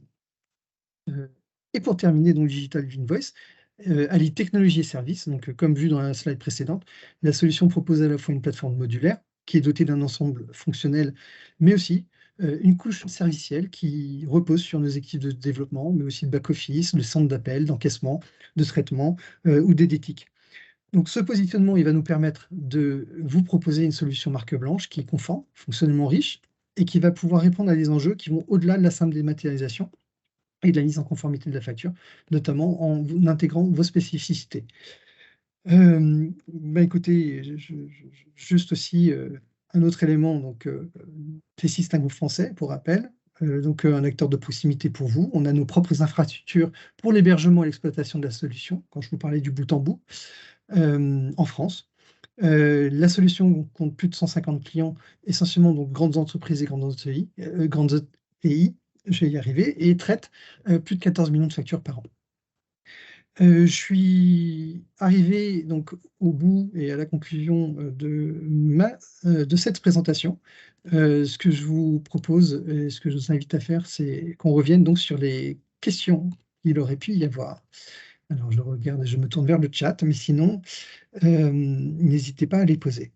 Et pour terminer, donc Digital Invoice, allie technologie et services. Donc, comme vu dans la slide précédente, la solution propose à la fois une plateforme modulaire qui est dotée d'un ensemble fonctionnel, mais aussi une couche servicielle qui repose sur nos équipes de développement, mais aussi de back-office, de centre d'appel, d'encaissement, de traitement ou d'éthique. Donc, ce positionnement, il va nous permettre de vous proposer une solution marque blanche qui est conforme, fonctionnellement riche, et qui va pouvoir répondre à des enjeux qui vont au-delà de la simple dématérialisation et de la mise en conformité de la facture, notamment en intégrant vos spécificités. Écoutez, juste aussi un autre élément, donc Tessie, c'est un groupe français, pour rappel, donc un acteur de proximité pour vous. On a nos propres infrastructures pour l'hébergement et l'exploitation de la solution, quand je vous parlais du bout en bout, en France. La solution compte plus de 150 clients, essentiellement donc grandes entreprises et grandes ETI, je vais y arriver, et traite plus de 14 millions de factures par an. Je suis arrivé donc au bout et à la conclusion de cette présentation. Ce que je vous propose et ce que je vous invite à faire, c'est qu'on revienne donc sur les questions qu'il aurait pu y avoir. Alors, je regarde et je me tourne vers le chat, mais sinon, n'hésitez pas à les poser.